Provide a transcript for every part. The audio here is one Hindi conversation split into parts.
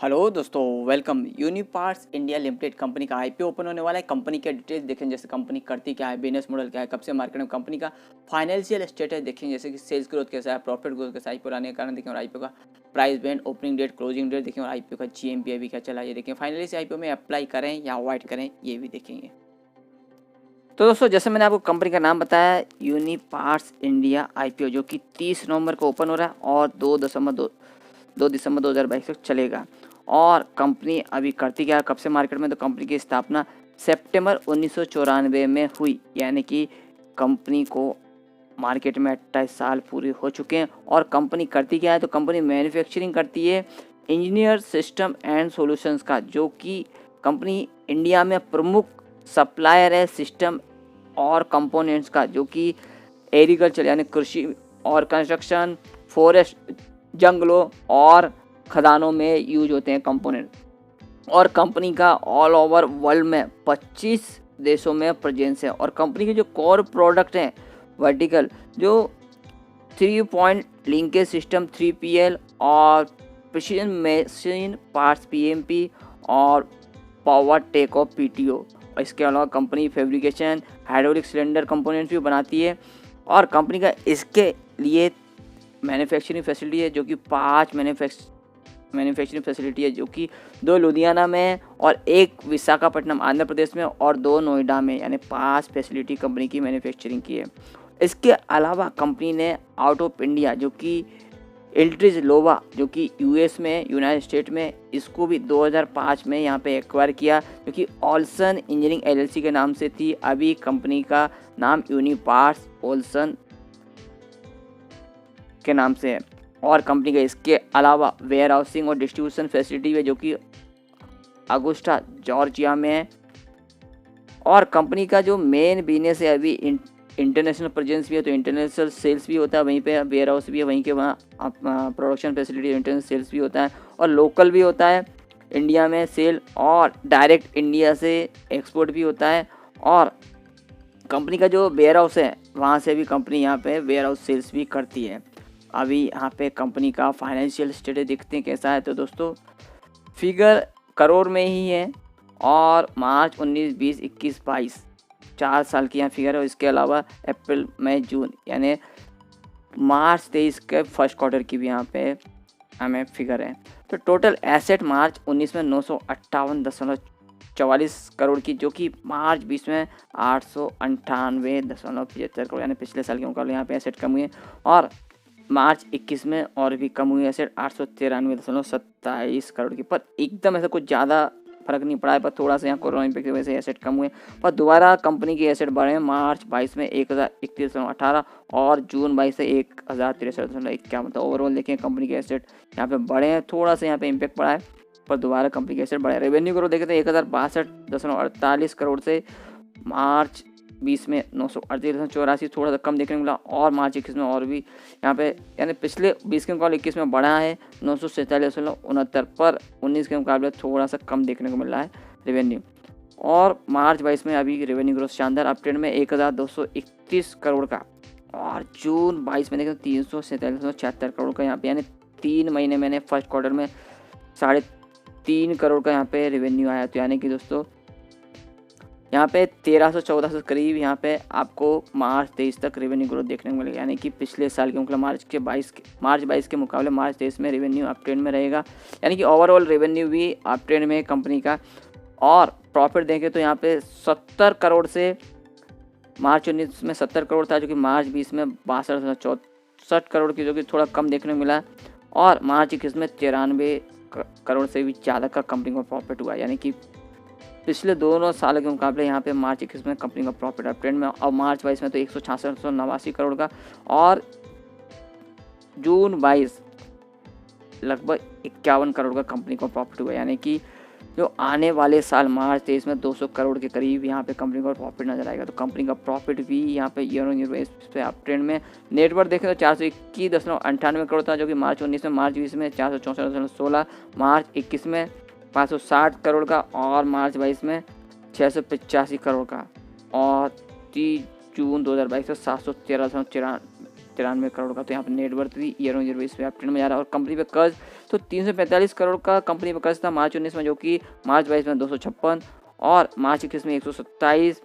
हेलो दोस्तों, welcome. Uniparts India limited company का आईपीओ ओपन होने वाला है। कंपनी के डिटेल्स देखें, जैसे कंपनी करती क्या है, बिजनेस मॉडल क्या है, कब से मार्केट में कंपनी का फाइनेंशियल स्टेटस देखें, जैसे कि सेल्स ग्रोथ कैसा है, प्रॉफिट ग्रोथ कैसा है, आईपीओ आने के कारण देखें, और आईपीओ का price band, opening date, closing date देखें, और आईपीओ का जीएमपी अभी क्या चला है ये देखें। फाइनली से आईपीओ में अप्लाई करें या अवॉइड करें ये भी देखेंगे। तो दोस्तों, जैसे मैंने आपको कंपनी का नाम बताया, यूनिपार्ट्स इंडिया आईपीओ, जो कि 30 नवंबर को ओपन हो रहा है और 2 दिसंबर 2022 तक चलेगा। और कंपनी अभी करती क्या है, कब से मार्केट में, तो कंपनी की स्थापना सितंबर 1994 में हुई, यानी कि कंपनी को मार्केट में 28 साल पूरे हो चुके हैं। और कंपनी करती क्या है, तो कंपनी मैन्युफैक्चरिंग करती है इंजीनियर सिस्टम एंड सॉल्यूशंस का, जो कि कंपनी इंडिया में प्रमुख सप्लायर है सिस्टम और कंपोनेंट्स का, जो कि एग्रीकल्चर यानी कृषि और कंस्ट्रक्शन, फॉरेस्ट जंगलों और खदानों में यूज होते हैं कंपोनेंट। और कंपनी का ऑल ओवर वर्ल्ड में 25 देशों में प्रेजेंस है। और कंपनी के जो कोर प्रोडक्ट हैं वर्टिकल, जो 3 पॉइंट लिंकेज सिस्टम 3PL और प्रिसीजन मशीन पार्ट्स PMP और पावर टेक ऑफ PTO। और इसके अलावा company fabrication hydraulic cylinder components भी बनाती है। और कंपनी का इसके लिए मैन्युफैक्चरिंग फैसिलिटी है, जो कि 5 मैन्युफैक्चरिंग फैसिलिटी है, जो कि 2 लुधियाना में और 1 विशाखापट्टनम आंध्र प्रदेश में और 2 नोएडा में, यानी 5 फैसिलिटी कंपनी की मैन्युफैक्चरिंग की है। इसके अलावा कंपनी ने आउट ऑफ इंडिया, जो कि एल्ट्रिज लोवा, जो कि यूएस में, यूनाइटेड स्टेट में, इसको भी 2005 में यहाँ पे एक्वायर किया, जो कि ओल्सन इंजीनियरिंग LLC के नाम से थी। अभी कंपनी का नाम यूनिपार्ट्स ओल्सन के नाम से है। और कंपनी का इसके अलावा वेयर हाउसिंग और डिस्ट्रीब्यूशन फैसिलिटी है, जो कि अगुस्टा जॉर्जिया में है। और कंपनी का जो मेन बिजनेस है अभी इंटरनेशनल प्रेजेंस भी है, तो इंटरनेशनल सेल्स भी होता है, वहीं पे वेयर हाउस भी है, वहीं के वहाँ प्रोडक्शन फैसिलिटी इंटरनेशनल सेल्स भी होता है, और लोकल भी होता है इंडिया में सेल, और डायरेक्ट इंडिया से एक्सपोर्ट भी होता है। और कंपनी का जो वेयर हाउस है, वहाँ से भी कंपनी यहाँ पे वेयर हाउस सेल्स भी करती है। अभी यहाँ पे कंपनी का फाइनेंशियल स्टेटस देखते हैं कैसा है। तो दोस्तों, फिगर करोड़ में ही है, और मार्च 19, 20, 21, 22 4 साल की यहाँ फिगर है। इसके अलावा अप्रैल, मई, जून यानी मार्च 23 के फर्स्ट क्वार्टर की भी यहाँ पे हमें फिगर है। तो टोटल एसेट मार्च 19 में 958.44 करोड़ की, जो कि मार्च 20 में 898.75 करोड़, यानी पिछले साल के मुकाबले यहाँ पे एसेट कम हुए। और मार्च 21 में और भी कम हुई एसेट 893.27 करोड़ की, पर एकदम ऐसा कुछ ज़्यादा फर्क नहीं पड़ा है, पर थोड़ा सा यहाँ कोरोना इम्पैक्ट की वजह से एसेट कम हुए। पर दोबारा कंपनी की एसेट बढ़े हैं मार्च 22 में 1031.18 और जून 22 से 1063.51। मतलब ओवरऑल देखें कंपनी के एसेट यहाँ पे बढ़े हैं, थोड़ा सा यहाँ पे इम्पैक्ट पड़ा है, पर दोबारा कंपनी के एसेट बढ़े। रेवेन्यू ग्रोथ देखें तो 1062.48 करोड़ से मार्च 20 में 938.84, थोड़ा सा कम देखने को मिला। और मार्च 21 में और भी यहाँ पे, यानी पिछले 20 के मुकाबले 21 में बढ़ा है 947.69, पर 19 के मुकाबले थोड़ा सा कम देखने को मिल रहा है रेवेन्यू। और मार्च 22 में अभी रेवेन्यू ग्रोथ शानदार अपट्रेंड में 1231 करोड़ का, और जून 22 में देखें 347.76 करोड़ का यहाँ पे, यानी 3 महीने मैंने फर्स्ट क्वार्टर में 3.5 करोड़ का यहाँ पे रेवेन्यू आया। तो यानी कि दोस्तों यहाँ पे 1314 से करीब यहाँ पे आपको मार्च 23 तक रेवेन्यू ग्रोथ देखने को मिलेगा, यानी कि पिछले साल के मुकाबले मार्च 22 के मुकाबले मार्च 23 में रेवेन्यू अप ट्रेंड में रहेगा, यानी कि ओवरऑल रेवेन्यू भी अप ट्रेंड में है कंपनी का। और प्रॉफिट देखें तो यहाँ पे 70 करोड़ से मार्च 19 में 70 करोड़ था, जो कि मार्च 20 में 62.64 करोड़ की, जो कि थोड़ा कम देखने को मिला। और मार्च 21 में 93 करोड़ से भी ज़्यादा का कंपनी को प्रॉफिट हुआ, यानी कि पिछले दोनों सालों के मुकाबले यहाँ पे मार्च 21 में कंपनी का प्रॉफिट अप ट्रेंड में, और मार्च 22 में तो 166.89 करोड़ का, और जून 22 लगभग 51 करोड़ का कंपनी को प्रॉफिट हुआ, यानी कि जो आने वाले साल मार्च 23 में 200 करोड़ के करीब यहाँ पे कंपनी का प्रॉफिट नजर आएगा। तो कंपनी का प्रॉफिट भी यहाँ पे ईयर ऑन ईयर बेस पे अप ट्रेंड में। नेटवर्थ देखें तो 421.98 करोड़ था, जो कि मार्च 19 में, मार्च 20 में 464.16, मार्च 21 में 560 करोड़ का, और मार्च 22 में 685 करोड़ का, और 30 जून 2022 में 93 करोड़ का। तो यहाँ पर नेटवर्थ भी ईयर ऑन ईयर बेस पे अपट्रेंड में जा रहा है। और कंपनी पे कर्ज तो 345 करोड़ का कंपनी पे कर्ज था मार्च 19 में, जो कि मार्च 22 में 256 और मार्च 21 में 127,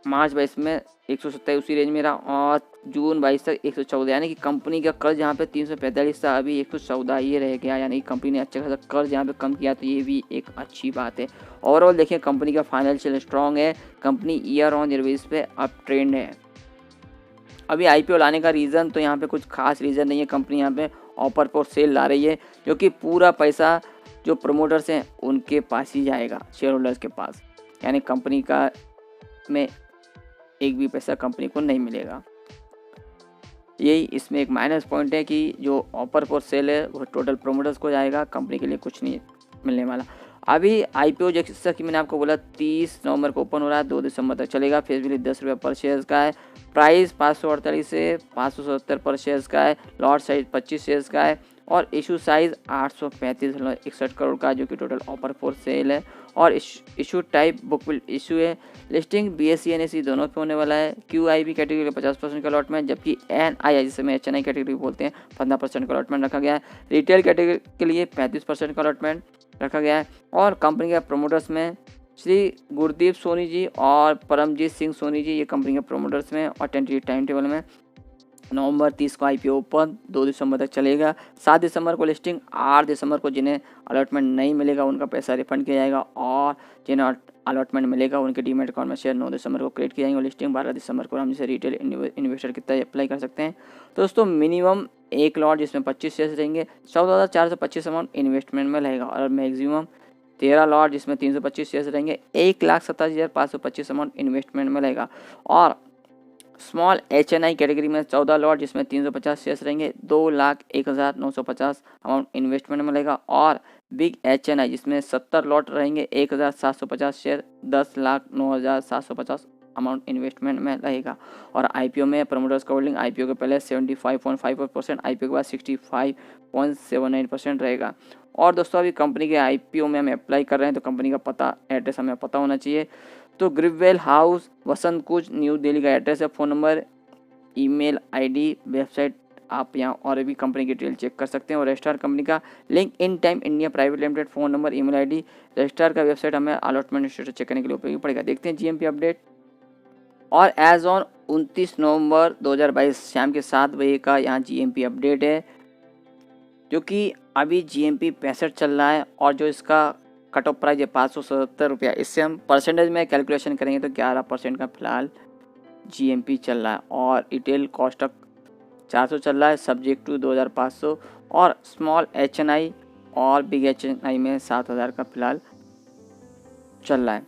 मार्च 22 में 127 उसी रेंज में रहा और जून 22 तक 114, यानी कि कंपनी का कर्ज यहाँ पे 345 था, अभी 114 ये रह गया, यानी कि कंपनी ने अच्छा खासा कर्ज यहाँ पे कम किया, तो ये भी एक अच्छी बात है। ओवरऑल देखिए कंपनी का फाइनेंशियल स्ट्रॉन्ग है, company year on year base पे अप ट्रेंड है। अभी आईपीओ लाने का रीज़न तो यहाँ पे कुछ खास रीज़न नहीं है, कंपनी यहाँ पे ऑफर फॉर सेल ला रही है, जो कि पूरा पैसा जो प्रमोटर्स हैं उनके पास ही जाएगा, शेयर होल्डर्स के पास, यानी कंपनी का में एक भी पैसा कंपनी को नहीं मिलेगा। यही इसमें एक माइनस पॉइंट है कि जो ऑफर फॉर सेल है वो टोटल प्रमोटर्स को जाएगा, कंपनी के लिए कुछ नहीं मिलने वाला। अभी आईपीओ जैसा कि मैंने आपको बोला 30 नवंबर को ओपन हो रहा है, 2 दिसंबर तक चलेगा। फेस वैल्यू 10 रुपये पर शेयर का है, प्राइस 548 से 577 पर शेयर का है, लॉट साइज 25 शेयर्स का है और इशू साइज 835.61 करोड़ का, जो कि टोटल ऑफर फॉर सेल है। और issue type book will issue है। लिस्टिंग BSE NSE दोनों पे होने वाला है। QIB कैटेगरी का 50% का अलॉटमेंट, जबकि NII जिसे में HNI कैटेगरी बोलते हैं 15% का अलॉटमेंट रखा गया है। रिटेल कैटेगरी के लिए 35% का अलॉटमेंट रखा गया है। और कंपनी के प्रोमोटर्स में श्री गुरदीप सोनी जी और परमजीत सिंह सोनी जी, ये कंपनी के प्रोमोटर्स में। और टेंटेटिव टाइम टेबल में नवंबर 30 को आईपीओ ओपन, 2 दिसंबर तक चलेगा, 7 दिसंबर को लिस्टिंग, 8 दिसंबर को जिन्हें अलॉटमेंट नहीं मिलेगा उनका पैसा रिफंड किया जाएगा और जिन्हें अलॉटमेंट मिलेगा उनके डीमैट अकाउंट में शेयर 9 दिसंबर को क्रिएट किया जाएंगे। और लिस्टिंग 12 दिसंबर को हम जैसे रिटेल इन्वेस्टर कितना अप्लाई कर सकते हैं। तो दोस्तों मिनिमम एक लॉट जिसमें 25 शेयर रहेंगे 14,425 अमाउंट इन्वेस्टमेंट में रहेगा और मैक्सिमम 13 लॉट जिसमें 325 शेयर रहेंगे 1,87,525 अमाउंट इन्वेस्टमेंट में रहेगा। और स्मॉल HNI कैटेगरी में 14 लॉट जिसमें 350 शेयर्स रहेंगे 2,01,950 अमाउंट इन्वेस्टमेंट में लगेगा। और बिग HNI जिसमें 70 लॉट रहेंगे 1,750 शेयर 10,09,750 अमाउंट इन्वेस्टमेंट में रहेगा। और आईपीओ में प्रमोटर्स का होल्डिंग आईपीओ के पहले 75.54%, आईपीओ के बाद 65.79% रहेगा। और दोस्तों अभी कंपनी के आईपीओ में हम अप्लाई कर रहे हैं तो कंपनी का पता एड्रेस हमें पता होना चाहिए। तो ग्रिपवेल हाउस, वसंत कुंज, न्यू दिल्ली का एड्रेस है। Phone number, email ID, website आप यहाँ और भी कंपनी की डिटेल चेक कर सकते हैं। और रजिस्ट्रार कंपनी का link in time India private limited, phone number, email ID, registrar का वेबसाइट हमें अलॉटमेंट स्टेटस चेक करने के लिए उपयोगी पड़ेगा। देखते हैं जीएमपी अपडेट। और एज ऑन 29 नवंबर 2022 शाम के 7 बजे का यहाँ जीएमपी अपडेट है, जो कि अभी जीएमपी 65 चल रहा है और जो इसका कट ऑफ प्राइस है 577 रुपया। इससे हम परसेंटेज में कैलकुलेशन करेंगे तो 11% का फिलहाल जीएमपी चल रहा है। और रिटेल कॉस्ट ऑफ 400 चल रहा है, सब्जेक्ट टू 2,500 और स्मॉल HNI और बिग HNI में 7,000 का फिलहाल चल रहा है।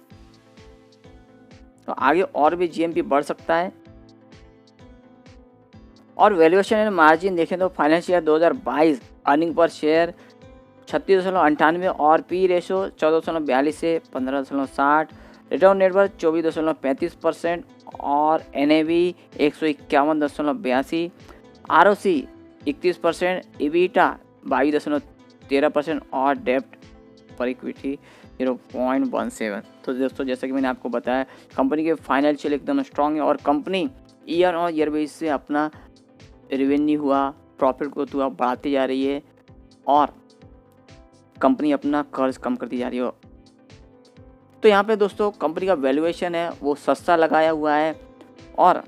तो आगे और भी जीएमपी बढ़ सकता है। और वैल्यूएशन एंड मार्जिन देखें तो फाइनेंशियल 2022 अर्निंग पर शेयर 36.98 और पी रेशो 14.42 से 15.60, रिटर्न नेटवर्थ 24.35% और NAV 151.82, ROC 31%, EBITDA 22.13% और डेप्ट पर इक्विटी 0.17। तो दोस्तों जैसा कि मैंने आपको बताया कंपनी के फाइनेंशियल एकदम स्ट्रॉन्ग है और company year on year base से अपना रेवेन्यू हुआ, प्रॉफिट को हुआ बढ़ाती जा रही है और कंपनी अपना कर्ज कम करती जा रही है। तो यहाँ पे दोस्तों कंपनी का वैल्यूएशन है वो सस्ता लगाया हुआ है। और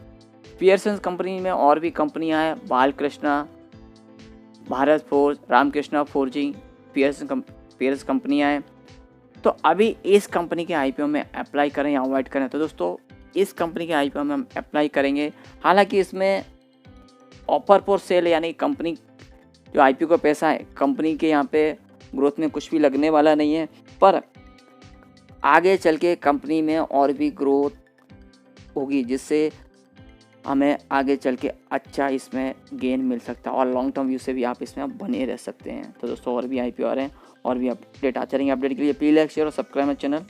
पियर्सन कंपनी में और भी कंपनियाँ हैं, बालकृष्णा, भारत फोर्ज, रामकृष्णा फोर्जिंग, पियर्स कंपनियाँ हैं। तो अभी इस कंपनी के आईपीओ में अप्लाई करें या अवॉइड करें, तो दोस्तों इस कंपनी के आईपीओ में हम अप्लाई करेंगे। हालांकि इसमें ऑफर फॉर सेल यानी कंपनी जो आईपीओ का पैसा है कंपनी के यहाँ पे ग्रोथ में कुछ भी लगने वाला नहीं है, पर आगे चल के कंपनी में और भी ग्रोथ होगी जिससे हमें आगे चल के अच्छा इसमें गेन मिल सकता है और लॉन्ग टर्म व्यू से भी आप इसमें बने रह सकते हैं। तो दोस्तों और भी आईपीओ आ रहे हैं और भी अपडेट आते रहेंगे। अपडेट के लिए प्लीज़ लाइक शेयर और सब्सक्राइब चैनल।